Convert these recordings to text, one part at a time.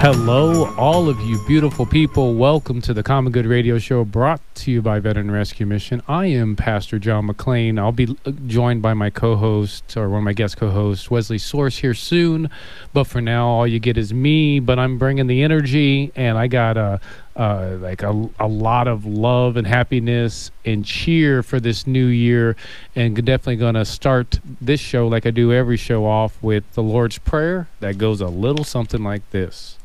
Hello, all of you beautiful people. Welcome to the Common Good Radio Show brought to you by Veteran Rescue Mission. I am Pastor John McLean. I'll be joined by my co-host, or one of my guest co-hosts, Wesley Source, here soon. But for now, all you get is me, but I'm bringing the energy, and I got a lot of love and happiness and cheer for this new year, and definitely going to start this show like I do every show off with the Lord's Prayer that goes a little something like this.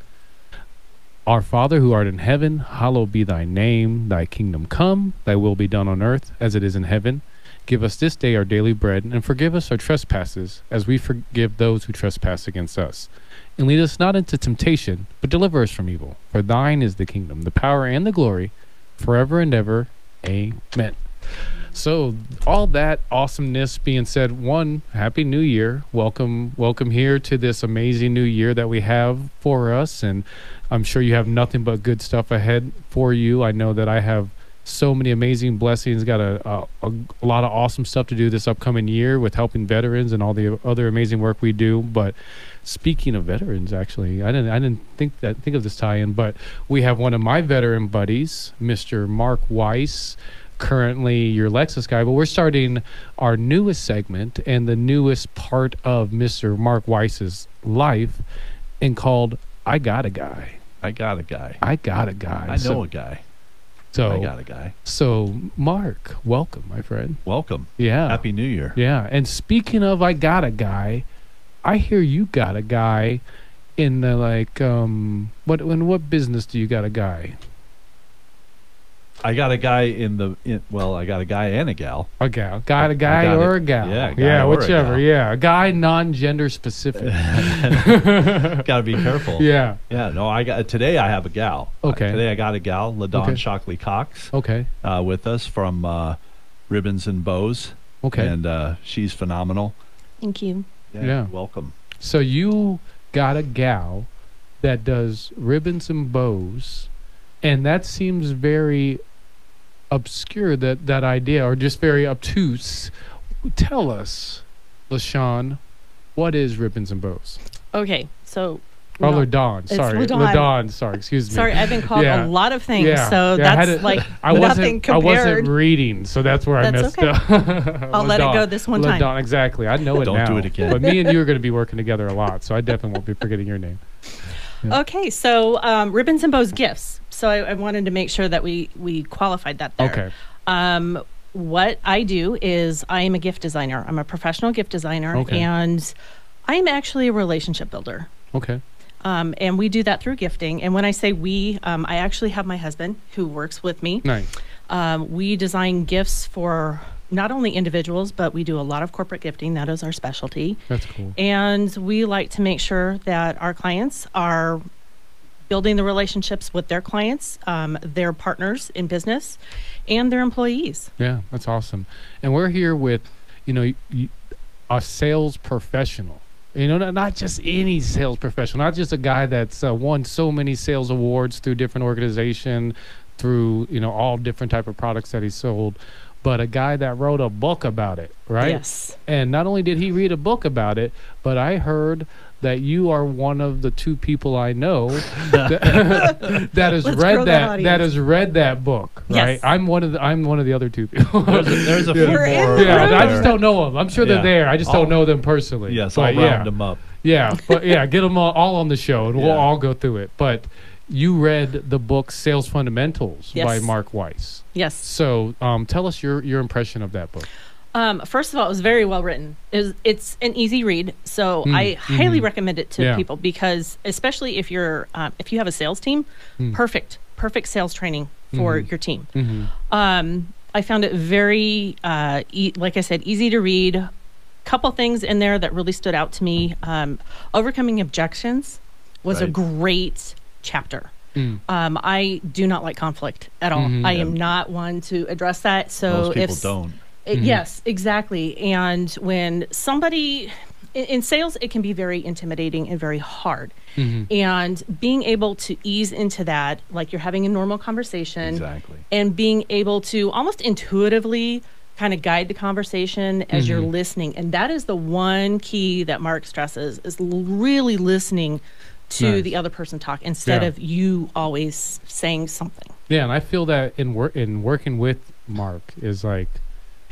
Our Father who art in heaven, hallowed be thy name. Thy kingdom come, thy will be done on earth as it is in heaven. Give us this day our daily bread, and forgive us our trespasses as we forgive those who trespass against us. And lead us not into temptation, but deliver us from evil. For thine is the kingdom, the power, and the glory, forever and ever. Amen. So, all that awesomeness being said, one, Happy New Year. Welcome here to this amazing new year that we have for us. And I'm sure you have nothing but good stuff ahead for you. I know that I have so many amazing blessings, got a lot of awesome stuff to do this upcoming year with helping veterans and all the other amazing work we do. But speaking of veterans, actually, I didn't think of this tie-in, but we have one of my veteran buddies, Mr. Mark Weiss, currently your Lexus guy, but we're starting our newest segment and the newest part of Mr. Mark Weiss's life, and called I Got a Guy. I got a guy. I got a guy. I know a guy. So I got a guy. So Mark, welcome, my friend. Welcome. Yeah. Happy New Year. Yeah. And speaking of I got a guy, I hear you got a guy in the what business do you got a guy? I got a guy I got a guy and a gal. A gal. Got a guy or a gal. Yeah, whichever. Yeah. A guy, non-gender specific. Got to be careful. Yeah. Yeah, no, today I have a gal. Okay. Today I got a gal, LaDawn Okay. Shockley Cox. Okay. With us from Ribbons and Bows. Okay. And she's phenomenal. Thank you. Yeah. Welcome. So you got a gal that does ribbons and bows, and that seems very obscure, that idea, or just very obtuse. Tell us, LaShawn, what is ribbons and bows? Okay, so Oh, LaDawn. It's Sorry, LaDawn. LaDawn. Sorry, excuse me. Sorry, I've been called Yeah. a lot of things, Yeah. so Yeah, that's I nothing I wasn't compared. reading, so that's where I That's messed okay. up. I'll let it go this one time. LaDawn, exactly. I know it Don't now. do it again. But me and you are going to be working together a lot, so I definitely won't be forgetting your name. Yeah. Okay, so ribbons and bows gifts. So I wanted to make sure that we qualified that there. Okay. What I do is I am a gift designer. I'm a professional gift designer, Okay. and I'm actually a relationship builder. Okay. And we do that through gifting. And when I say we, I actually have my husband who works with me. Nice. We design gifts for not only individuals, but we do a lot of corporate gifting. That is our specialty. That's cool. And we like to make sure that our clients are building the relationships with their clients, their partners in business, and their employees. Yeah, that's awesome. And we're here with, a sales professional. Not just any sales professional, not just a guy that's won so many sales awards through different organizations, through, all different type of products that he sold, but a guy that wrote a book about it, right? Yes. And not only did he read a book about it, but I heard that you are one of the two people I know that has Let's read grow that has read that book, right? Yes. I'm one of the other two people. There's a few We're in more. the Yeah, room. I just don't know them. I'm sure they're Yeah. there. I just don't know them personally. Yes, But I'll round them up. Yeah, but get them all on the show, and we'll Yeah. all go through it. But you read the book Sales Fundamentals by Yes. Mark Weiss. Yes. So tell us your impression of that book. First of all, it was very well written. It's an easy read, so I highly recommend it to Yeah. people, because especially if you have a sales team, perfect sales training for your team. I found it very, like I said, easy to read. Couple things in there that really stood out to me. Overcoming objections was a Right. great chapter. I do not like conflict at all. I am not one to address that. So Most people if don't. Yes, exactly. And when somebody in sales, it can be very intimidating and very hard. And being able to ease into that, like you're having a normal conversation, Exactly. and being able to almost intuitively kind of guide the conversation as you're listening. And that is the one key that Mark stresses, is really listening to Nice. the other person talk instead Yeah. of you always saying something. Yeah, and I feel that in working with Mark is like,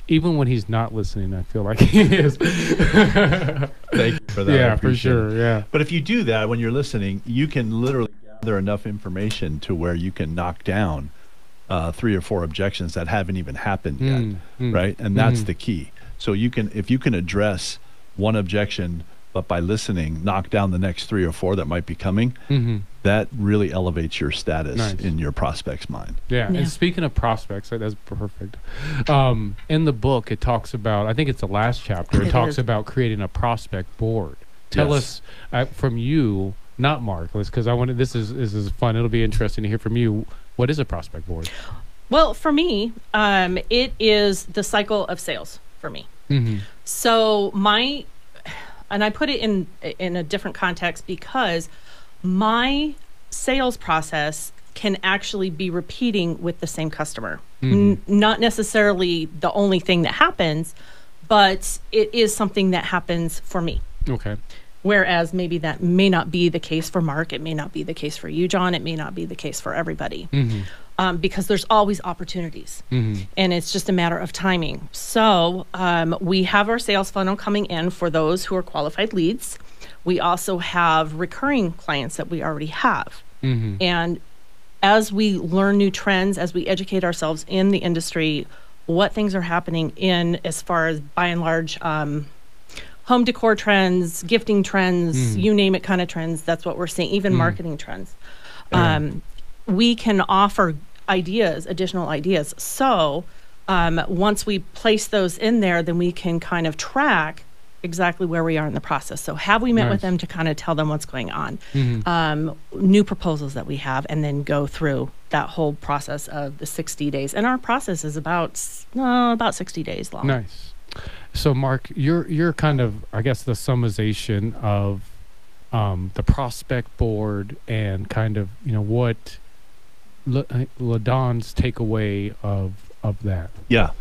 even when he's not listening, I feel like he is. Thank you for that. I Yeah, for appreciate sure. it. Yeah. But if you do that when you're listening, you can literally gather enough information to where you can knock down 3 or 4 objections that haven't even happened yet, right? And that's the key. So if you can address one objection, but by listening, knock down the next 3 or 4 that might be coming, that really elevates your status Nice. in your prospect's mind. Yeah. Yeah. And speaking of prospects, that's perfect. In the book, it talks about, I think it's the last chapter, it It talks is. about creating a prospect board. Tell Yes. us from you, not Mark, because I wanted, this is fun. It'll be interesting to hear from you. What is a prospect board? Well, for me, it is the cycle of sales for me. Mm-hmm. So and I put it in a different context because my sales process can actually be repeating with the same customer. Not necessarily the only thing that happens, but it is something that happens for me. Okay. Whereas maybe that may not be the case for Mark. It may not be the case for you, John. It may not be the case for everybody. Because there's always opportunities. And it's just a matter of timing. So we have our sales funnel coming in for those who are qualified leads. We also have recurring clients that we already have. And as we learn new trends, as we educate ourselves in the industry, what things are happening in as far as by and large home decor trends, gifting trends, you name it kind of trends, that's what we're seeing, even marketing trends. We can offer additional ideas. So once we place those in there, then we can kind of track exactly where we are in the process. So have we met Nice. with them to kind of tell them what's going on, new proposals that we have, and then go through that whole process of the 60 days. And our process is about 60 days long. Nice. So, Mark, you're kind of, I guess, the summation of the prospect board and kind of, what LaDon's takeaway of that. Yeah.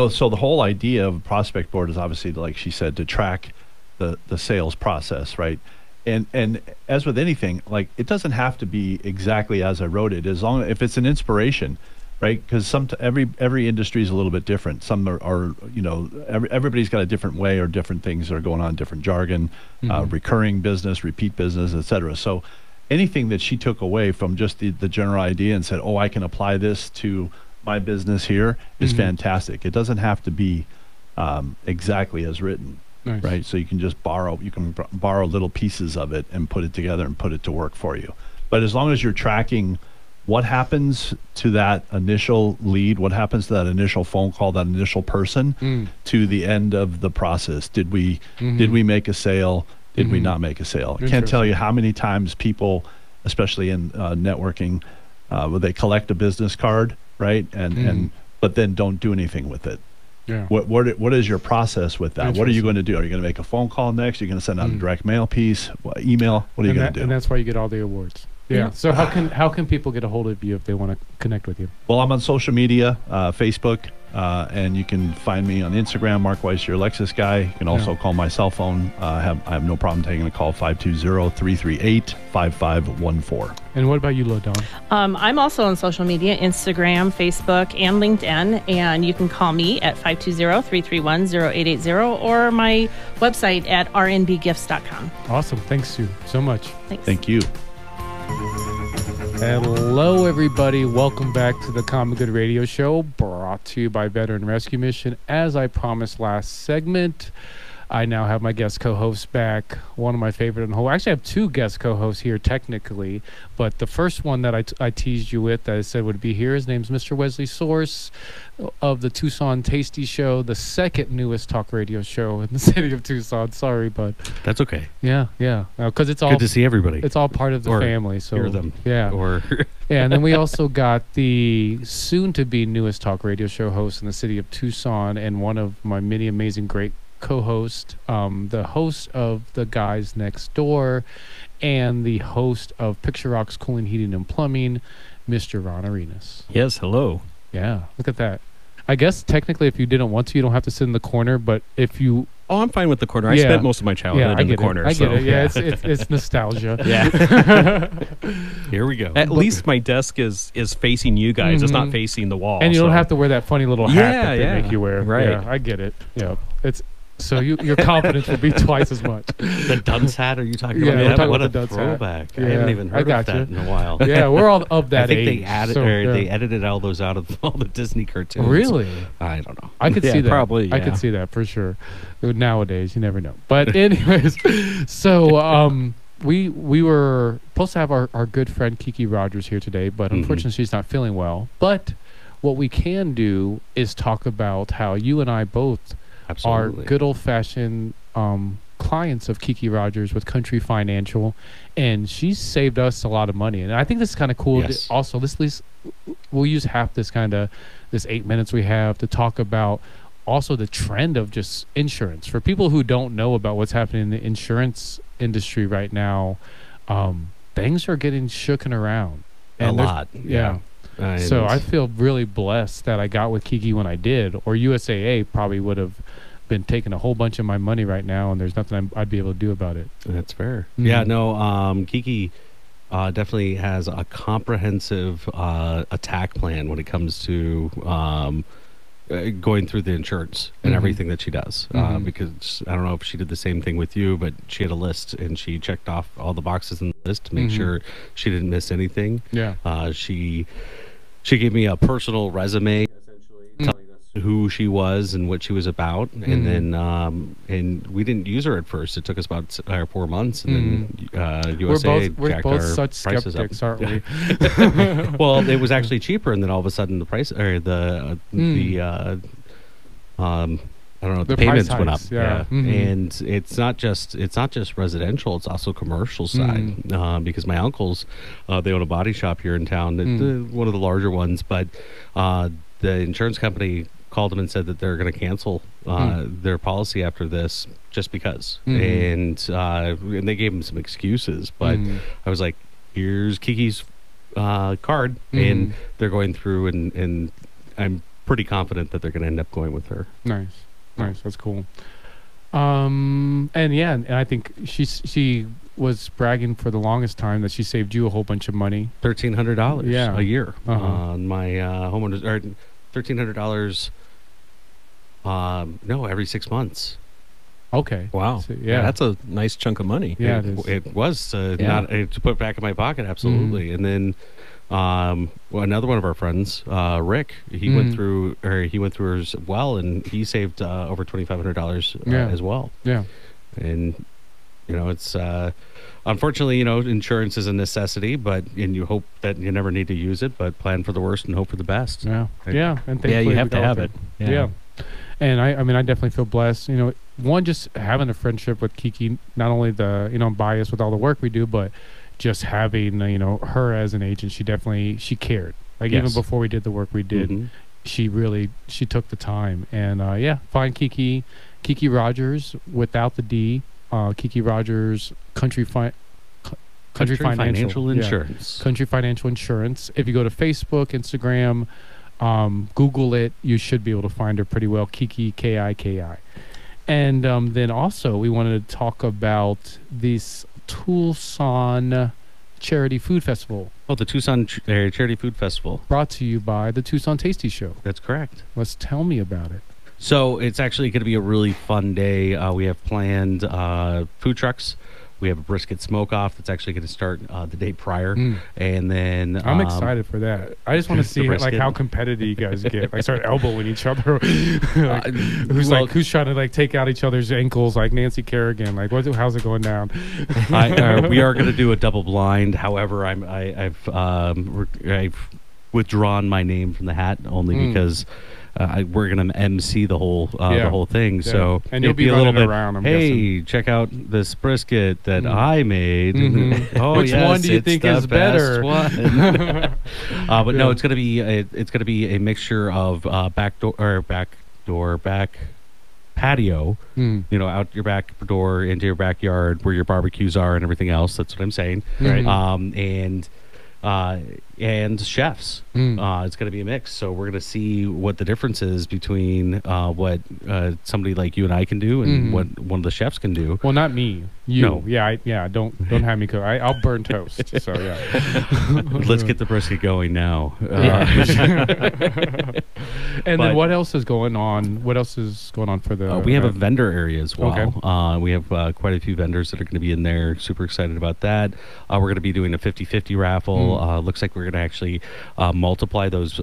So the whole idea of a prospect board is obviously, like she said, to track the sales process, right? And as with anything, like, it doesn't have to be exactly as I wrote it, as long if it's an inspiration, right? Because every industry is a little bit different. Some are everybody's got a different way or different things that are going on, different jargon, recurring business, repeat business, etc. So anything that she took away from just the general idea and said, oh, I can apply this to my business here is fantastic. It doesn't have to be exactly as written, Nice. right? So you can just borrow little pieces of it and put it together and put it to work for you. But as long as you're tracking what happens to that initial lead, what happens to that initial phone call, that initial person, to the end of the process. Did we make a sale? Did we not make a sale? I can't tell you how many times people, especially in networking, where they collect a business card, right? But then don't do anything with it. Yeah. What is your process with that? What are you going to do? Are you going to make a phone call next? Are you going to send out a direct mail piece, email? What are you going to do? And that's why you get all the awards. Yeah. So how can people get a hold of you if they want to connect with you? Well, I'm on social media, Facebook, and you can find me on Instagram, Mark Weiss, your Lexus guy. You can also call my cell phone. I have no problem taking a call, 520-338-5514. And what about you, LaDon? I'm also on social media, Instagram, Facebook, and LinkedIn. And you can call me at 520-331-0880 or my website at rnbgifts.com. Awesome. Thanks you so much. Thanks. Thank you. Hello, everybody. Welcome back to the Common Good Radio Show, brought to you by Veteran Rescue Mission. As I promised last segment, I now have my guest co-host back. One of my favorite and whole. Actually, I have two guest co-hosts here technically, but the first one that I teased you with, that I said would be here, his name's Mr. Wesley Source of the Tucson Tasty Show, the second newest talk radio show in the city of Tucson. Sorry, but that's okay. Yeah, because it's all good to see everybody. It's all part of the family. So hear them. Yeah, yeah, and then we also got the soon-to-be newest talk radio show host in the city of Tucson, and one of my many amazing great co-host, the host of The Guys Next Door, and the host of Picture Rocks Cooling, Heating, and Plumbing, Mr. Ron Arenas. Yes, hello. Yeah, look at that. I guess technically if you didn't want to, you don't have to sit in the corner, but if you Oh, I'm fine with the corner. I Yeah. spent most of my childhood I in the get corner. it. I so, get it. Yeah, it's nostalgia. Yeah. Here we go. At least my desk is facing you guys. It's not facing the wall. And you don't so- have to wear that funny little hat that they Yeah, make you wear. right. Yeah, I get it. Yeah. It's so your confidence will be twice as much. The dunce hat? Are you talking Yeah, about? we're that? talking What about a the dunce hat. throwback! Yeah, I haven't even I heard of got that you. in a while. Yeah, we're all of that I think age. they added so, yeah. they edited all those out of all the Disney cartoons. Really? I don't know. I could Yeah, see that. probably, I yeah. could see that for sure. Nowadays, you never know. But anyways, so we were supposed to have our good friend Kiki Rogers here today, but unfortunately she's not feeling well. But what we can do is talk about how you and I both Absolutely. are good old-fashioned clients of Kiki Rogers with Country Financial, and she's saved us a lot of money. And I think this is kind of cool. Yes. Also, we'll use half this 8 minutes we have to talk about also the trend of just insurance. For people who don't know about what's happening in the insurance industry right now, things are getting shooken around. A And there's- lot. Yeah. So I feel really blessed that I got with Kiki when I did, or USAA probably would have been taking a whole bunch of my money right now, and there's nothing I'd be able to do about it. That's fair. Mhm. Yeah, no, Kiki definitely has a comprehensive attack plan when it comes to going through the insurance and Mhm. everything that she does. Mhm. Because I don't know if she did the same thing with you, but she had a list and she checked off all the boxes in the list to make Mhm. sure she didn't miss anything. Yeah. She gave me a personal resume, essentially telling us who she was and what she was about, and then and we didn't use her at first. It took us about 4 months, and then USA We're jacked both our such prices up. skeptics, aren't we? Well, it was actually cheaper, and then all of a sudden the price or the I don't know, the The price payments went up. hikes, yeah. Mhm. And it's not just residential; it's also commercial side. Because my uncles, they own a body shop here in town, one of the larger ones. But the insurance company called them and said that they're going to cancel their policy after this, just because. And they gave them some excuses, but I was like, "Here's Kiki's card," and they're going through, and I'm pretty confident that they're going to end up going with her. Nice. That's cool. And I think she was bragging for the longest time that she saved you a whole bunch of money. $1,300 Yeah. a year Uh-huh. on my homeowners, or $1,300. No, every 6 months. Okay. Wow. So, yeah, that's a nice chunk of money. Yeah, It was Yeah. not to put back in my pocket, absolutely. And then another one of our friends, Rick, he went through as well, and he saved over $2,500 as well. Yeah. And it's unfortunately, insurance is a necessity, and you hope that you never need to use it, but plan for the worst and hope for the best. Yeah. Right. Yeah. And Yeah, thankfully you we have to got have with it. Yeah. And I definitely feel blessed. One, just having a friendship with Kiki, not only I'm biased with all the work we do, but just having, her as an agent, she cared. Like even Yes. before we did the work we did, she took the time. And find Kiki Rogers without the D, Kiki Rogers Country Financial Insurance. Country Financial Insurance. If you go to Facebook, Instagram, Google it, you should be able to find her pretty well. Kiki, Kiki. And then also we wanted to talk about this Tucson Charity Food Festival. Oh, the Tucson Charity Food Festival. Brought to you by the Tucson Tasty Show. That's correct. Let's tell me about it. So it's actually going to be a really fun day. We have planned food trucks. We have a brisket smoke-off that's actually going to start the day prior. And then... I'm excited for that. I just want to see how competitive you guys get. Start elbowing each other. Who's trying to take out each other's ankles like Nancy Kerrigan? How's it going down? We are going to do a double blind. However, I've withdrawn my name from the hat only because... we're gonna MC the whole thing, Yeah. so and you'll it'd be a little running bit. around. I'm Hey, guessing. check out this brisket that I made. Oh, Which yes, one do you it's think the is better? best one. But no, it's gonna be a mixture of back patio. Out your back door into your backyard where your barbecues are and everything else. That's what I'm saying. Right. and chefs. It's going to be a mix. So we're going to see what the difference is between what somebody like you and I can do and what one of the chefs can do. Well, not me. You. No. Yeah. Don't have me cook. I'll burn toast. So yeah. Let's get the brisket going now. And then what else is going on? What else is going on for the? We have a vendor area as well. Okay. We have quite a few vendors that are going to be in there. Super excited about that. We're going to be doing a 50-50 raffle. Looks like we're going to actually multiply those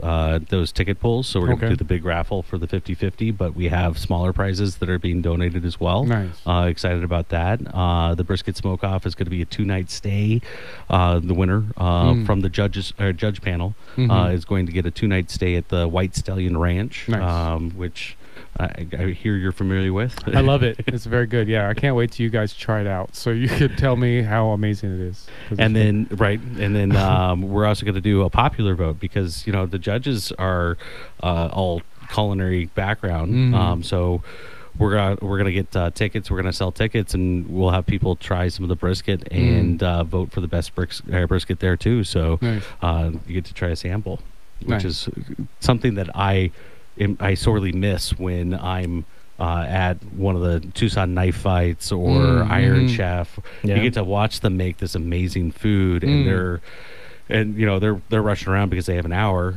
ticket pools. So we're going to do the big raffle for the 50-50, but we have smaller prizes that are being donated as well. Nice. Excited about that. The brisket smoke-off is going to be a 2-night stay. The winner from the judge panel is going to get a 2-night stay at the White Stallion Ranch, nice. which I hear you're familiar with. I love it. It's very good. Yeah, I can't wait till you guys try it out so you could tell me how amazing it is. And then we're also going to do a popular vote because the judges are all culinary background. So we're gonna get tickets. We're gonna sell tickets, and we'll have people try some of the brisket and vote for the best brisket there too. So you get to try a sample, which is something that I sorely miss when I'm at one of the Tucson knife fights or Iron Chef. You get to watch them make this amazing food, and they're rushing around because they have an hour.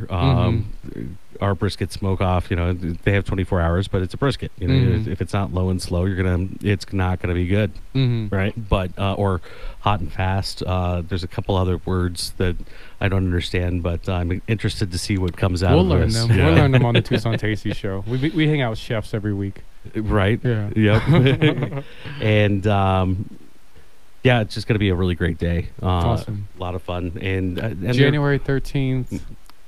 Our brisket smoke off, they have 24 hours, but it's a brisket. If it's not low and slow, it's not gonna be good, right? But or hot and fast. There's a couple other words that I don't understand, but I'm interested to see what comes out of this. We'll learn them. We'll learn them on the Tucson Tasty Show. We hang out with chefs every week, right? Yeah. Yep. And it's just gonna be a really great day. Awesome. A lot of fun. And January 13th.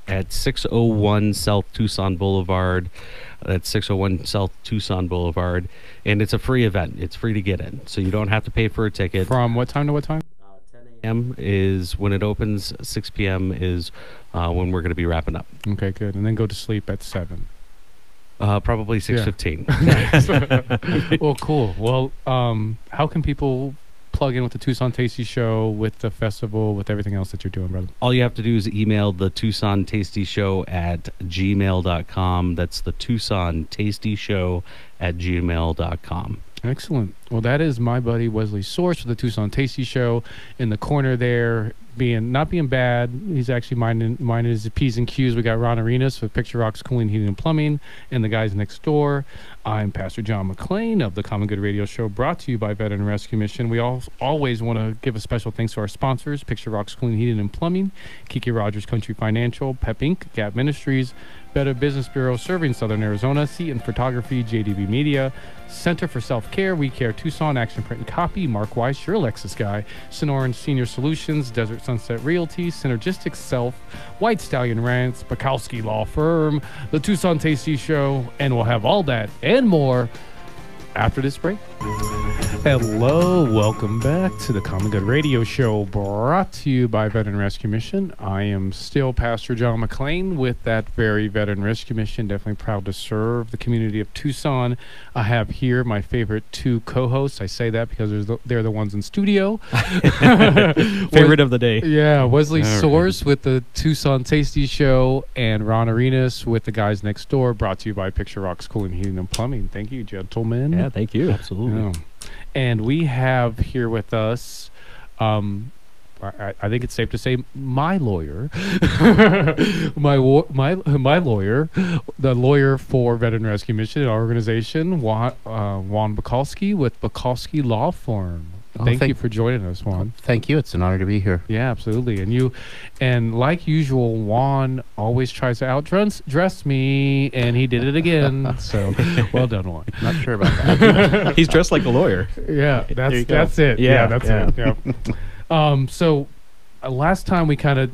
At 601 South Tucson Boulevard. That's 601 South Tucson Boulevard. And it's a free event. It's free to get in. So you don't have to pay for a ticket. From what time to what time? 10 a.m. is when it opens. 6 p.m. is when we're going to be wrapping up. Okay, good. And then go to sleep at 7. Probably 6:15. Well, cool. Well, how can people plug in with the Tucson Tasty Show, with the festival, with everything else that you're doing, brother? All you have to do is email the Tucson Tasty Show at gmail.com. That's the Tucson Tasty Show at gmail.com. Excellent. Well, that is my buddy Wesley Source with the Tucson Tasty Show in the corner there, not being bad. He's actually minding his P's and Q's. We got Ron Arenas with Picture Rocks Cooling, Heating, and Plumbing, and the guys next door. I'm Pastor John McClain of the Common Good Radio Show, brought to you by Veteran Rescue Mission. We always want to give a special thanks to our sponsors: Picture Rocks Cooling, Heating, and Plumbing, Kiki Rogers Country Financial, Pep Inc., Gap Ministries, Better Business Bureau serving Southern Arizona, Seaton Photography, JDB Media, Center for Self-Care, We Care Tucson, Action Print and Copy, Mark Weiss, your Lexus guy, Sonoran Senior Solutions, Desert Sunset Realty, Synergistic Self, White Stallion Ranch, Bukowski Law Firm, the Tucson Tasty Show, and we'll have all that and more after this break. Hello, welcome back to the Common Good Radio Show, brought to you by Veteran Rescue Mission. I am still Pastor John McClain with that very Veteran Rescue Mission. Definitely proud to serve the community of Tucson. I have here my favorite two co-hosts. I say that because they're the ones in studio. Favorite of the day. Yeah, Wesley Source with the Tucson Tasty Show, and Ron Arenas with the guys next door, brought to you by Picture Rocks Cooling, Heating, and Plumbing. Thank you, gentlemen. Yeah, thank you. Absolutely. Yeah. And we have here with us, I think it's safe to say, my lawyer, my lawyer, the lawyer for Veteran Rescue Mission, our organization, Juan Bukowski with Bukowski Law Firm. Thank you for joining us, Juan. Thank you. It's an honor to be here. Yeah, absolutely. And like usual, Juan always tries to outdress me, and he did it again. So, well done, Juan. Not sure about that. He's dressed like a lawyer. Yeah, that's it. Yeah, that's it. Yeah. So, last time we kind of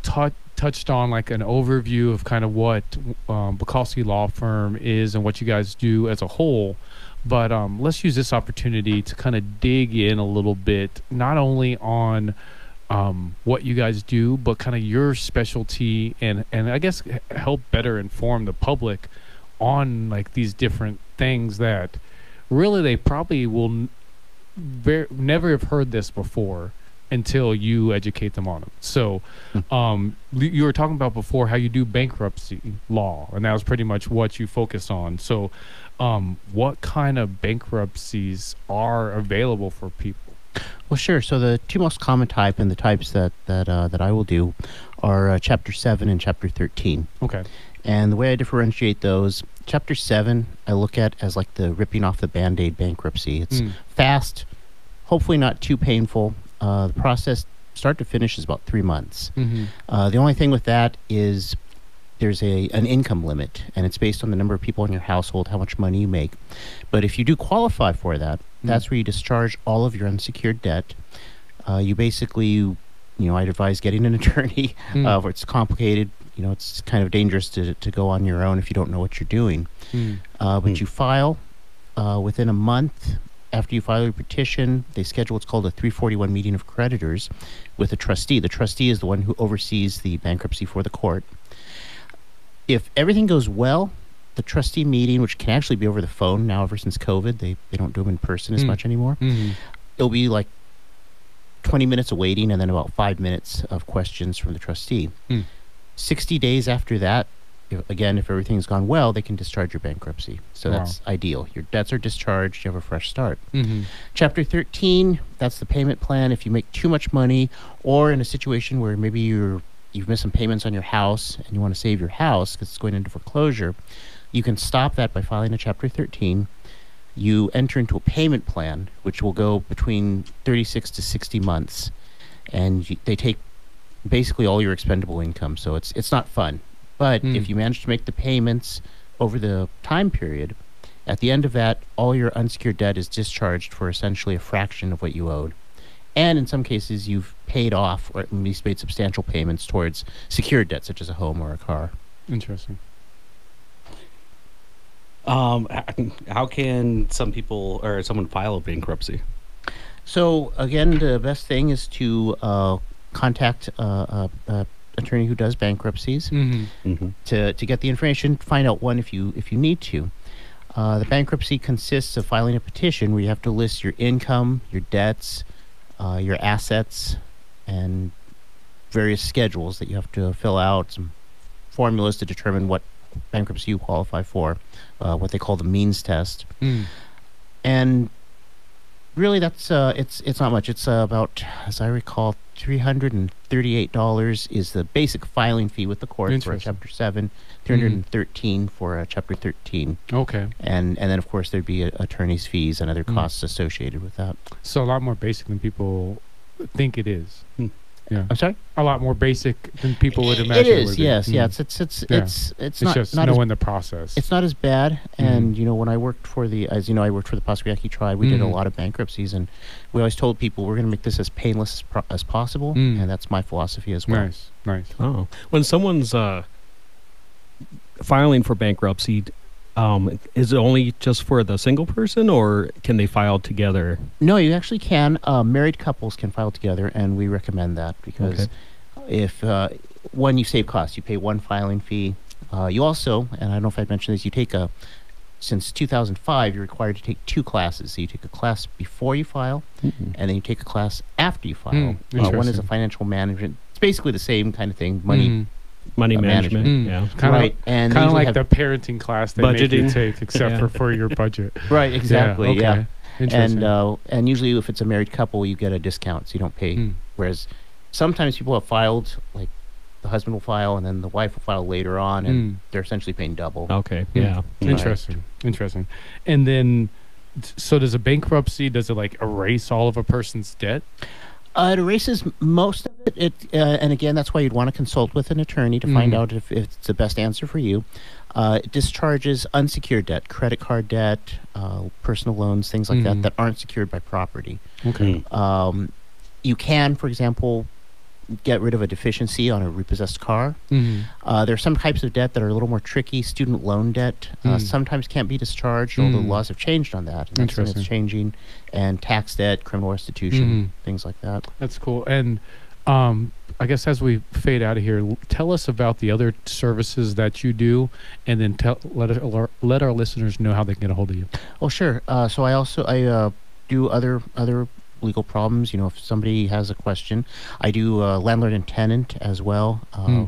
touched on like an overview of kind of what Bukowski Law Firm is and what you guys do as a whole. But let's use this opportunity to kind of dig in a little bit, not only on what you guys do, but kind of your specialty, and I guess help better inform the public on like these different things that really they probably will never have heard this before. until you educate them on them. So you were talking about before how you do bankruptcy law, and that was pretty much what you focus on. So what kind of bankruptcies are available for people? Well, sure. So the two most common type and the types that I will do are Chapter 7 and Chapter 13. Okay. And the way I differentiate those, Chapter 7 I look at as like the ripping off the Band-Aid bankruptcy. It's fast, hopefully not too painful. The process, start to finish, is about 3 months. The only thing with that is there's an income limit, and it's based on the number of people in your household, how much money you make. But if you do qualify for that, that's where you discharge all of your unsecured debt. You basically, I'd advise getting an attorney. Where it's complicated. It's kind of dangerous to go on your own if you don't know what you're doing. But you file within a month. After you file your petition, they schedule what's called a 341 meeting of creditors with a trustee. The trustee is the one who oversees the bankruptcy for the court. If everything goes well, the trustee meeting, which can actually be over the phone now ever since COVID, they don't do them in person as much anymore. It'll be like 20 minutes of waiting and then about 5 minutes of questions from the trustee. 60 days after that, if everything's gone well, they can discharge your bankruptcy. So that's ideal. Your debts are discharged. You have a fresh start. Chapter 13, that's the payment plan. If you make too much money, or in a situation where maybe you've missed some payments on your house and you want to save your house because it's going into foreclosure, you can stop that by filing a Chapter 13. You enter into a payment plan, which will go between 36 to 60 months. And they take basically all your expendable income. So it's not fun. But if you manage to make the payments over the time period, at the end of that, all your unsecured debt is discharged for essentially a fraction of what you owed. And in some cases, you've paid off, or at least made substantial payments towards secured debt, such as a home or a car. Interesting. How can some people or someone file a bankruptcy? So again, the best thing is to contact a attorney who does bankruptcies to get the information. Find out one if you need to. The bankruptcy consists of filing a petition where you have to list your income, your debts, your assets, and various schedules that you have to fill out, some formulas to determine what bankruptcy you qualify for, what they call the means test. And really that's it's not much. It's about, as I recall, $338 is the basic filing fee with the court for a Chapter 7, $313 for a Chapter 13. Okay. And then, of course, there'd be attorney's fees and other costs associated with that. So a lot more basic than people think it is. Yeah. I'm sorry? A lot more basic than people would imagine. It is, would be. yes. Yeah, it's not just not knowing the process. It's not as bad. And, when I worked for the Passamaquoddy tribe, we did a lot of bankruptcies, and we always told people we're going to make this as painless as possible, and that's my philosophy as well. Nice. Oh. When someone's filing for bankruptcy, is it only just for the single person, or can they file together? No, you actually can. Married couples can file together, and we recommend that because if one, you save costs. You pay one filing fee. You also, and I don't know if I mentioned this, you take since 2005, you're required to take 2 classes. So you take a class before you file, and then you take a class after you file. One is a financial management. It's basically the same kind of thing, money management. Yeah. Kind of like the parenting class they make you take, except for your budget. Right, exactly. Yeah. Interesting. And usually if it's a married couple, you get a discount, so you don't pay. Whereas sometimes people have filed, like the husband will file and then the wife will file later on, and they're essentially paying double. Okay. Yeah. Interesting. And then, so does a bankruptcy, does it like erase all of a person's debt? It erases most of it. And again, that's why you'd want to consult with an attorney to find out if it's the best answer for you. It discharges unsecured debt, credit card debt, personal loans, things like that aren't secured by property. Okay. You can, for example, get rid of a deficiency on a repossessed car. There are some types of debt that are a little more tricky. Student loan debt sometimes can't be discharged, although laws have changed on that. And that's it's changing. And tax debt, criminal restitution, things like that. That's cool. And I guess as we fade out of here, tell us about the other services that you do, and then let our listeners know how they can get a hold of you. Oh, sure. So I do other legal problems. If somebody has a question, I do landlord and tenant as well.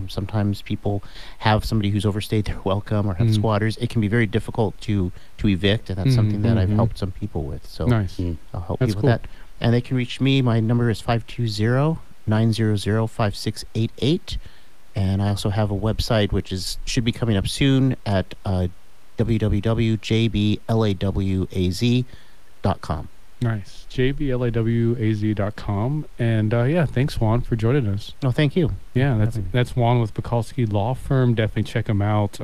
Sometimes people have somebody who's overstayed their welcome or have squatters. It can be very difficult to evict, and that's something that I've helped some people with. So nice. I'll help That's you with cool. that. And they can reach me. My number is 520-900-5688. And I also have a website which should be coming up soon at www.jblawaz.com. Nice. jblawaz.com. And yeah, thanks, Juan, for joining us. Oh, thank you. Yeah, that's Juan with Bukowski Law Firm. Definitely check him out.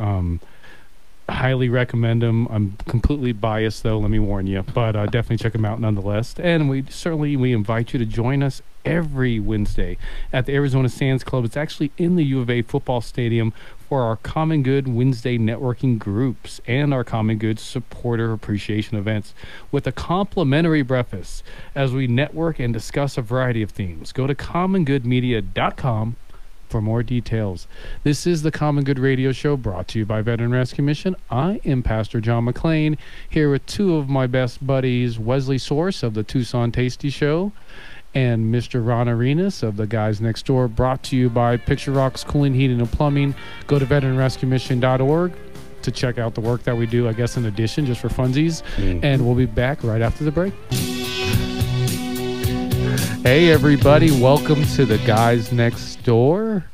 Highly recommend him. I'm completely biased, though, let me warn you, but definitely check him out nonetheless. And we invite you to join us every Wednesday at the Arizona Sands Club. It's actually in the U of A football stadium for our Common Good Wednesday networking groups and our Common Good supporter appreciation events with a complimentary breakfast as we network and discuss a variety of themes. Go to commongoodmedia.com for more details. This is the Common Good Radio Show, brought to you by Veteran Rescue Mission. I am Pastor John McClain, here with two of my best buddies, Wesley Source of the Tucson Tasty Show and Mr. Ron Arenas of the Guys Next Door, brought to you by Picture Rocks Cooling, Heating, and Plumbing. Go to veteranrescuemission.org to check out the work that we do, I guess in addition, just for funsies. And we'll be back right after the break. Hey everybody, welcome to the Guys Next Door.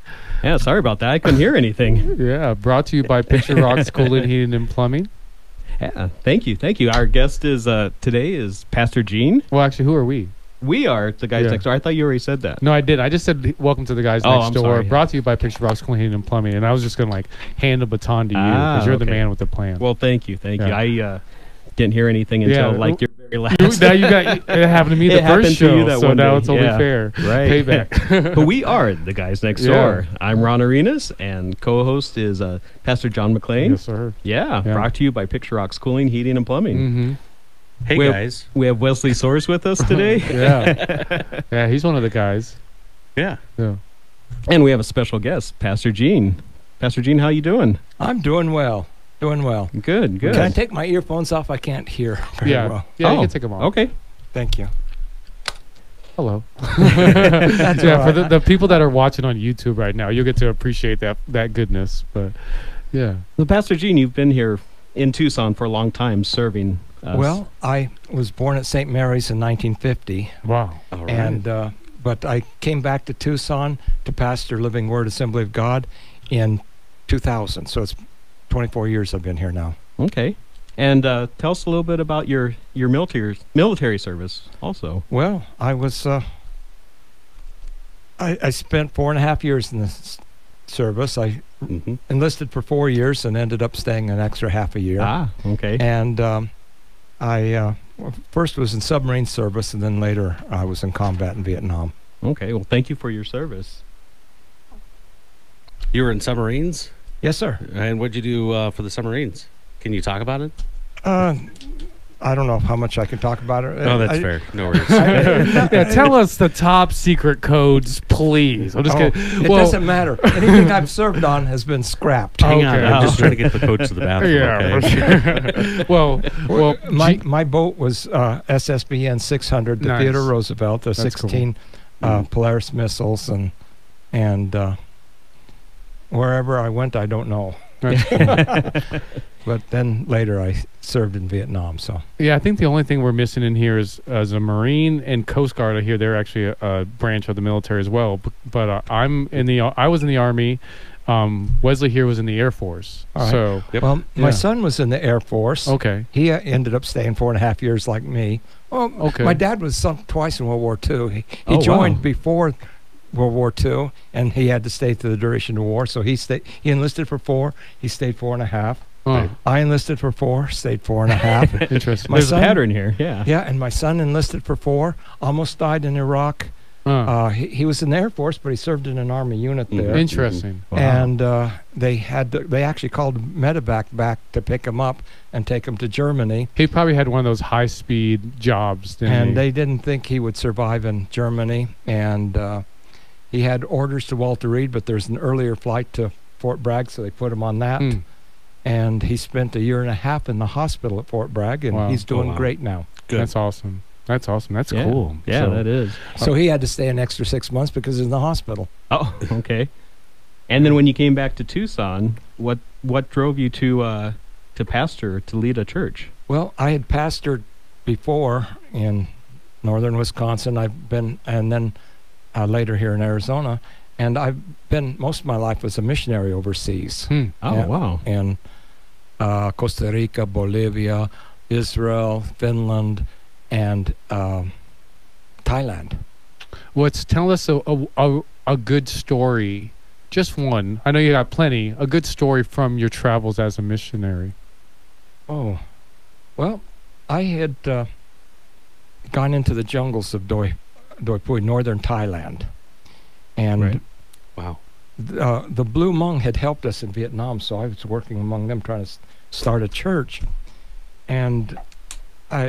Yeah, sorry about that. I couldn't hear anything. Yeah, brought to you by Picture Rocks Cooling, Heating, and Plumbing. Yeah, thank you. Our guest is today is Pastor Gene. Well, actually, who are we? We are the Guys Yeah. Next Door. I thought you already said that. No, I did. I just said welcome to the Guys Oh, Next I'm Door. sorry. Brought to you by Picture Rocks Cooling, Heating, and Plumbing. And I was just going to hand the baton to you because you're the okay. man with the plan. Well, thank you. Yeah. I didn't hear anything until your very last. Now you got it happened to me the It happened first to you show, that so one now day. it's only Yeah. fair. Right. Payback. But we are the Guys Next Yeah. Door. I'm Ron Arenas, and co-host is Pastor John McClain. Yes, sir. Yeah, Yeah. brought to you by Picture Rocks Cooling, Heating, and Plumbing. Mm-hmm. Hey, We have- guys. We have Wesley Soares with us today, Yeah. Yeah, he's one of the guys. Yeah. Yeah. and we have a special guest, Pastor Gene. Pastor Gene, how you doing? I'm doing well. Doing well. Good, good. Can I take my earphones off? I can't hear very Yeah. well. Yeah, you Oh, can take him off. Okay. Thank you. Hello. That's Yeah, all for right. the people that are watching on YouTube right now, you'll get to appreciate that goodness. But yeah. So, Pastor Gene, you've been here in Tucson for a long time serving us. Well, I was born at St. Mary's in 1950, Wow. All right. and but I came back to Tucson to pastor Living Word Assembly of God in 2000. So it's 24 years I've been here now. Okay. And tell us a little bit about your military service also. Well, I was I spent 4.5 years in the service. I Mm-hmm. enlisted for 4 years and ended up staying an extra half a year. Ah, okay. And I first was in submarine service, and then later I was in combat in Vietnam. Okay. Well, thank you for your service. You were in submarines? Yes, sir. And what'd you do for the submarines? Can you talk about it? I don't know how much I can talk about it. Oh, that's fair. No worries. Yeah, tell us the top secret codes, please. I'm just kidding. It doesn't matter. Anything I've served on has been scrapped. Hang on. Okay. I'm just trying to get the coach to the bathroom. Yeah, Okay. for sure. well, My boat was SSBN 600, the Nice. Theodore Roosevelt, the That's 16 Polaris missiles, and wherever I went, I don't know. But then later I served in Vietnam. So yeah, I think the only thing we're missing in here is as a Marine and Coast Guard. I hear they're actually a branch of the military as well. But I was in the Army. Wesley here was in the Air Force. All right. So Yep. well, my Yeah. son was in the Air Force. okay, He ended up staying 4.5 years like me. Well, Okay. my dad was sunk twice in World War II. He Oh, joined wow. before World War II, and he had to stay through the duration of the war. So he enlisted for 4. He stayed 4.5. oh, I enlisted for 4, stayed 4.5. interesting. My There's son- a pattern here. Yeah. Yeah, and my son enlisted for 4, almost died in Iraq. He was in the Air Force, but he served in an Army unit there. Interesting. And they actually called medevac back to pick him up and take him to Germany. He probably had one of those high-speed jobs. Didn't And he? they didn't think he would survive in Germany. And he had orders to Walter Reed, but there's an earlier flight to Fort Bragg, so they put him on that. Hmm. And he spent 1.5 years in the hospital at Fort Bragg, and Wow. he's doing Oh, wow. great now. Good. That's awesome. That's awesome. That's Yeah. cool. Yeah, So- that is. So he had to stay an extra 6 months because he's in the hospital. Oh, okay. And then when you came back to Tucson, what drove you to pastor, to lead a church? Well, I had pastored before in northern Wisconsin. I've been, and then later here in Arizona, and I've been most of my life as a missionary overseas. Hmm. Oh, Yeah. wow. In Costa Rica, Bolivia, Israel, Finland, and Thailand. Tell us a good story, just one. I know you got plenty. A good story from your travels as a missionary. Oh, well, I had gone into the jungles of Doi Pui, northern Thailand, and Right. Wow. the Blue Hmong had helped us in Vietnam, so I was working among them trying to start a church, and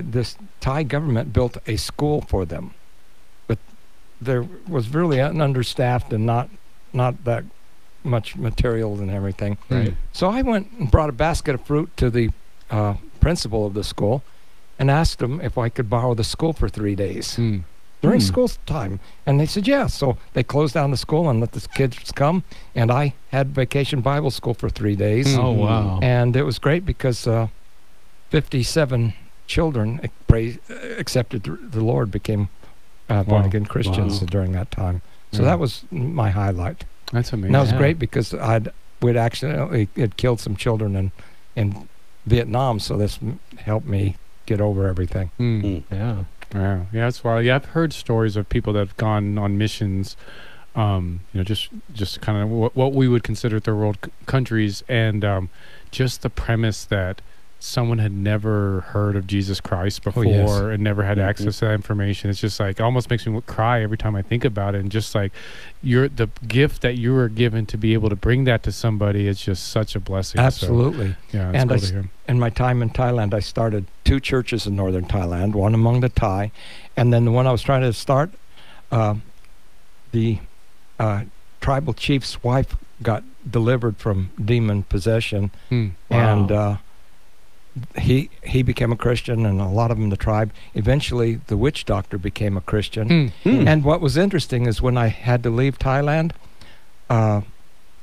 this Thai government built a school for them, but there was really understaffed and not that much material and everything. Right. So I went and brought a basket of fruit to the principal of the school and asked him if I could borrow the school for 3 days Hmm. during school time. And they said, yeah. So they closed down the school and let the kids come. And I had Vacation Bible School for 3 days. Hmm. Oh, wow. And it was great because 57 children accepted the Lord, became born-again Christians Wow. during that time. So Yeah. that was my highlight. That's amazing. And that was Yeah. great because we'd accidentally had killed some children in Vietnam, so this helped me get over everything. Hmm. Mm. Yeah. Yeah, that's why. Yeah, I've heard stories of people that have gone on missions, just kind of what we would consider third world countries, and just the premise that someone had never heard of Jesus Christ before yes. and never had Mhm. access to that information. It's just like almost makes me cry every time I think about it. And just like the gift that you were given to be able to bring that to somebody is just such a blessing. Absolutely. So, yeah, it's And cool I to hear. In my time in Thailand, I started 2 churches in northern Thailand, one among the Thai, and then the one I was trying to start, the tribal chief's wife got delivered from demon possession, Hmm. and he became a Christian, and a lot of them in the tribe. Eventually, the witch doctor became a Christian. Hmm. And what was interesting is when I had to leave Thailand,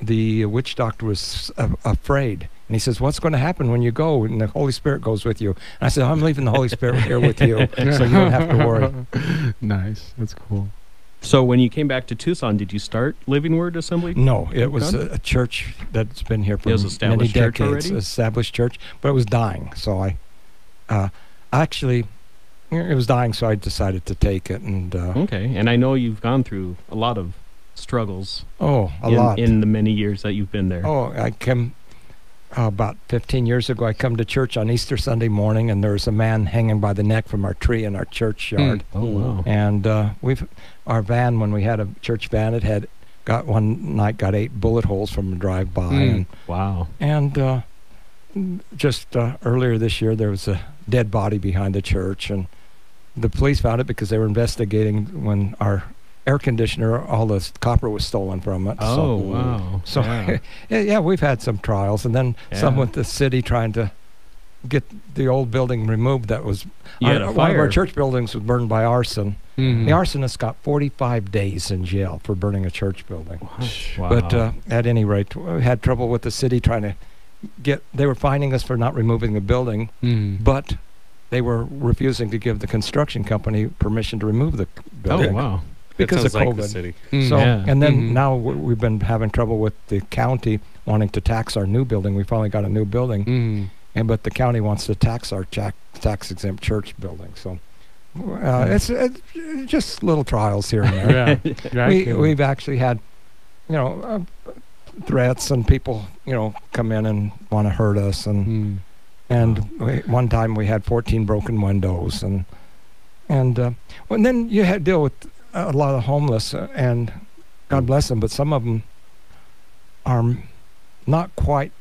the witch doctor was afraid. And he says, what's going to happen when you go? And the Holy Spirit goes with you. And I said, I'm leaving the Holy Spirit here with you, so you don't have to worry. Nice. That's cool. So when you came back to Tucson, did you start Living Word Assembly? No, it was Okay. a church that's been here for It was many established church decades. already? Established church, but it was dying. So I actually, it was dying, so I decided to take it. And Okay. And I know you've gone through a lot of struggles a lot. in the many years that you've been there. Oh, I come about 15 years ago. I come to church on Easter Sunday morning, and there's a man hanging by the neck from our tree in our churchyard. Oh, wow. And our van, when we had a church van, it had got 8 bullet holes from a drive-by. Wow. And just earlier this year, there was a dead body behind the church, and the police found it because they were investigating when our air conditioner, all the copper was stolen from it. Oh, wow. So Yeah. yeah, we've had some trials, and then some Yeah. with the city trying to get the old building removed. That was You had a one of our fire. church buildings was burned by arson. Mhm. The arsonist got 45 days in jail for burning a church building. Wow. But at any rate, we had trouble with the city trying to they were fining us for not removing the building, Mhm. but they were refusing to give the construction company permission to remove the oh, building wow. because of Sounds like the COVID. city. Mm. So, Yeah. and then Mhm. now we've been having trouble with the county wanting to tax our new building. We finally got a new building, Mhm. but the county wants to tax our tax exempt church building. So it's just little trials here and there. Yeah. Yeah, We've actually had, threats and people, come in and want to hurt us, and Mm. one time we had 14 broken windows, and then you had to deal with a lot of homeless, and God bless them, but some of them are not quite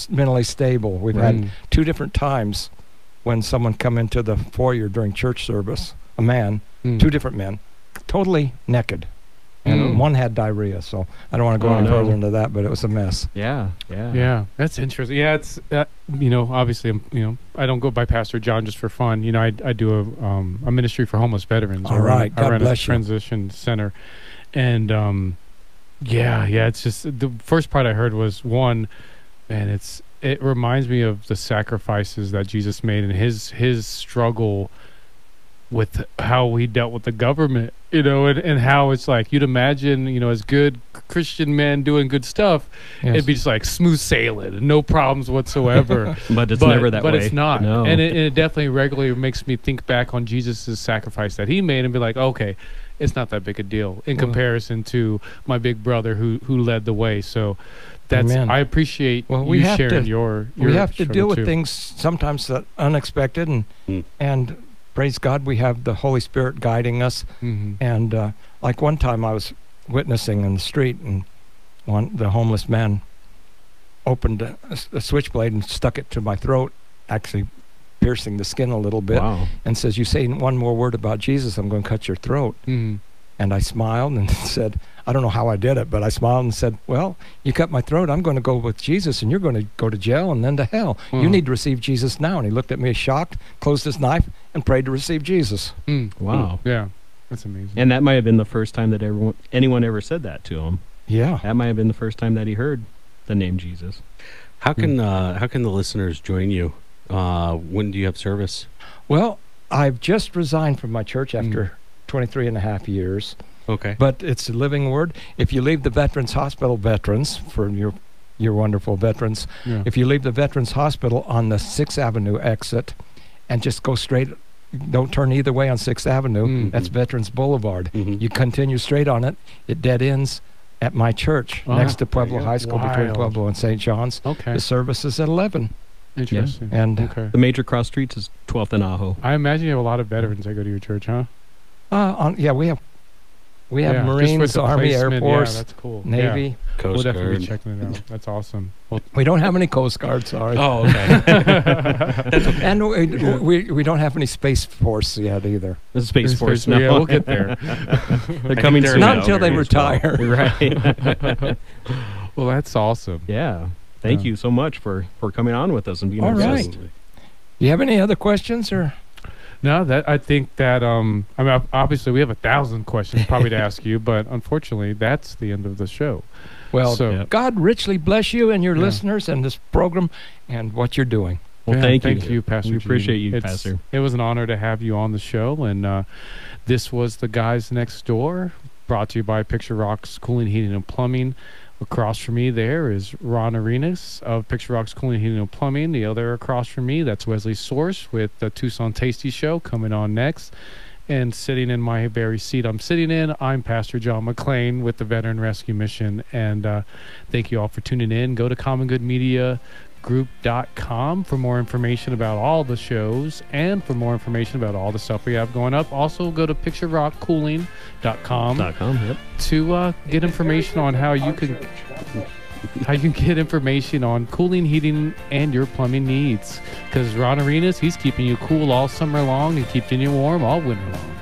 mentally stable. We've had Mm. 2 different times when someone come into the foyer during church service, a man, Mm. 2 different men, totally naked, and and one had diarrhea. So I don't want to go any further into that, but it was a mess. Yeah. That's interesting. Yeah, it's obviously I don't go by Pastor John just for fun. I do a ministry for homeless veterans. All right, God I run bless a you. transition center, and it's just the first part I heard was one, and it reminds me of the sacrifices that Jesus made and his struggle with how he dealt with the government, and how it's like you'd imagine, as good Christian men doing good stuff, it'd be just like smooth sailing and no problems whatsoever. But it's never that way. But it's not. No. And it definitely regularly makes me think back on Jesus' sacrifice that he made and be like, okay, it's not that big a deal in comparison to my big brother who led the way. So that's Amen. I appreciate we you have sharing to, your we have to struggle deal with too. things sometimes that unexpected, and praise God, we have the Holy Spirit guiding us. Mm-hmm. And like one time I was witnessing in the street, and the homeless man opened a switchblade and stuck it to my throat, actually piercing the skin a little bit, and says, "You say one more word about Jesus, I'm going to cut your throat." Mm-hmm. And I smiled and said, I don't know how I did it, but I smiled and said, "Well, you cut my throat. I'm going to go with Jesus, and you're going to go to jail and then to hell. You need to receive Jesus now." And he looked at me shocked, closed his knife, and prayed to receive Jesus. Wow. Yeah, that's amazing. And that might have been the first time that anyone ever said that to him. Yeah. That might have been the first time that he heard the name Jesus. How can the listeners join you? When do you have service? Well, I've just resigned from my church after 23 and a half years. Okay. But it's a living word. If you leave the Veterans Hospital veterans, for your wonderful veterans, if you leave the Veterans Hospital on the 6th Avenue exit and just go straight, don't turn either way on 6th Avenue, that's Veterans Boulevard. You continue straight on it, it dead ends at my church next to Pueblo High School, between Pueblo and St. John's. Okay. The service is at 11. Interesting. Yeah. And the major cross streets is 12th and Ajo. I imagine you have a lot of veterans that go to your church, huh? We have just Marines, with the Army, Air placement, Force, that's cool. Navy. Coast We'll definitely Guard. be checking it out. That's awesome. Well, We don't have any Coast Guard, sorry. Oh, okay. And we don't have any Space Force yet either. The Space Force. No. Yeah, we'll get there. They're coming soon. Not until they retire. Right. Well, that's awesome. Yeah. Thank you so much for coming on with us and being All our right. guest. Do you have any other questions, or? No, I think that I mean, obviously we have 1,000 questions probably to ask you, but unfortunately that's the end of the show. Well, So- God richly bless you and your listeners and this program and what you're doing. Well, Yeah, thank you, Pastor. We appreciate Gene. you, Pastor. It was an honor to have you on the show, and this was The Guys Next Door, brought to you by Picture Rocks Cooling, Heating, and Plumbing. Across from me there is Ron Arenas of Picture Rocks Cooling, Heating, and Plumbing. The other across from me, that's Wesley Source with the Tucson Tasty Show coming on next. And sitting in my very seat I'm sitting in, I'm Pastor John McClain with the Veteran Rescue Mission. And thank you all for tuning in. Go to commongoodmediagroup.com for more information about all the shows and for more information about all the stuff we have going up. Also, go to picturerockcooling.com to get information on how you can get information on cooling, heating, and your plumbing needs. Because Ron Arenas, he's keeping you cool all summer long and keeping you warm all winter long.